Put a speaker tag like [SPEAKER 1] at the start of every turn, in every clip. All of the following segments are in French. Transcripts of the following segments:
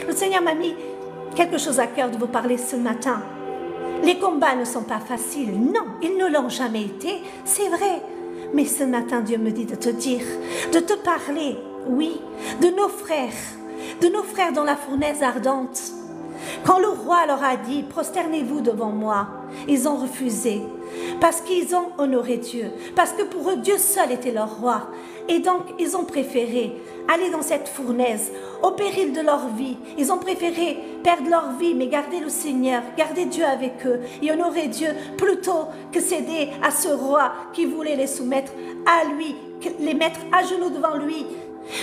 [SPEAKER 1] Le Seigneur m'a mis quelque chose à cœur de vous parler ce matin. Les combats ne sont pas faciles. Non, ils ne l'ont jamais été. C'est vrai. Mais ce matin, Dieu me dit de te dire, de te parler, oui, de nos frères dans la fournaise ardente. Quand le roi leur a dit, prosternez-vous devant moi, ils ont refusé. Parce qu'ils ont honoré Dieu. Parce que pour eux, Dieu seul était leur roi. Et donc, ils ont préféré aller dans cette fournaise, au péril de leur vie. Ils ont préféré perdre leur vie, mais garder le Seigneur, garder Dieu avec eux et honorer Dieu plutôt que céder à ce roi qui voulait les soumettre à lui, les mettre à genoux devant lui.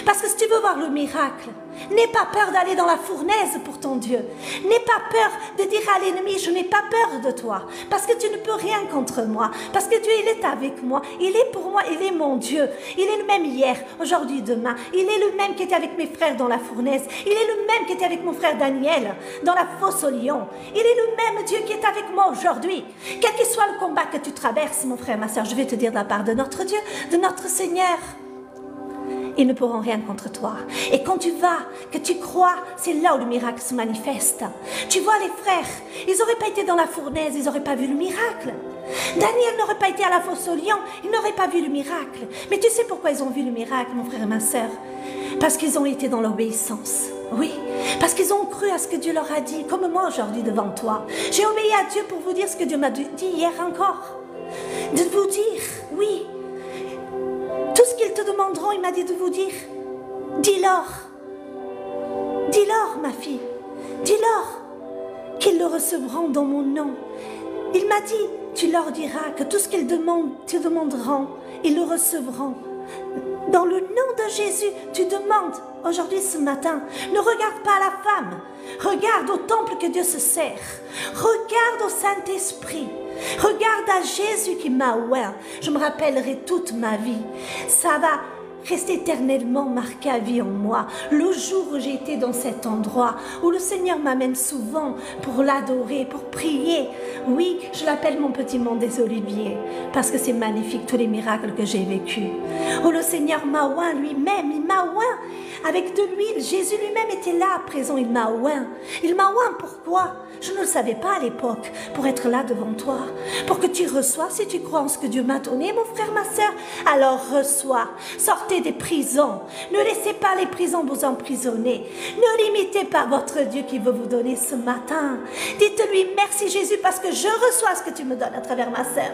[SPEAKER 1] Parce que si tu veux voir le miracle, n'aie pas peur d'aller dans la fournaise pour ton Dieu. N'aie pas peur de dire à l'ennemi, je n'ai pas peur de toi. Parce que tu ne peux rien contre moi. Parce que Dieu, il est avec moi. Il est pour moi, il est mon Dieu. Il est le même hier, aujourd'hui, demain. Il est le même qui était avec mes frères dans la fournaise. Il est le même qui était avec mon frère Daniel dans la fosse au lion. Il est le même Dieu qui est avec moi aujourd'hui. Quel que soit le combat que tu traverses, mon frère, ma soeur, je vais te dire de la part de notre Dieu, de notre Seigneur. Ils ne pourront rien contre toi. Et quand tu vas, que tu crois, c'est là où le miracle se manifeste. Tu vois les frères, ils n'auraient pas été dans la fournaise, ils n'auraient pas vu le miracle. Daniel n'aurait pas été à la fosse au lion, il n'aurait pas vu le miracle. Mais tu sais pourquoi ils ont vu le miracle, mon frère et ma sœur? Parce qu'ils ont été dans l'obéissance. Oui, parce qu'ils ont cru à ce que Dieu leur a dit, comme moi aujourd'hui devant toi. J'ai obéi à Dieu pour vous dire ce que Dieu m'a dit hier encore. De vous dire, oui, tout ce qu'ils te demanderont, il m'a dit de vous dire, dis-leur, ma fille, dis-leur qu'ils le recevront dans mon nom. Il m'a dit, tu leur diras que tout ce qu'ils te demanderont, ils le recevront. Dans le nom de Jésus, tu demandes, aujourd'hui, ce matin, ne regarde pas à la femme, regarde au temple que Dieu se sert, regarde au Saint-Esprit. Regarde à Jésus qui m'a oint. Je me rappellerai toute ma vie. Ça va rester éternellement marqué à vie en moi. Le jour où j'ai été dans cet endroit, où le Seigneur m'amène souvent pour l'adorer, pour prier. Oui, je l'appelle mon petit monde des oliviers, parce que c'est magnifique tous les miracles que j'ai vécus. Où le Seigneur m'a oint lui-même, il m'a oint avec de l'huile. Jésus lui-même était là, présent, il m'a oint. Il m'a oint, pourquoi? Je ne le savais pas à l'époque, pour être là devant toi, pour que tu reçois, si tu crois en ce que Dieu m'a donné, mon frère, ma sœur, alors reçois. Sortez des prisons, ne laissez pas les prisons vous emprisonner, ne limitez pas votre Dieu qui veut vous donner ce matin. Dites-lui merci Jésus parce que je reçois ce que tu me donnes à travers ma sœur.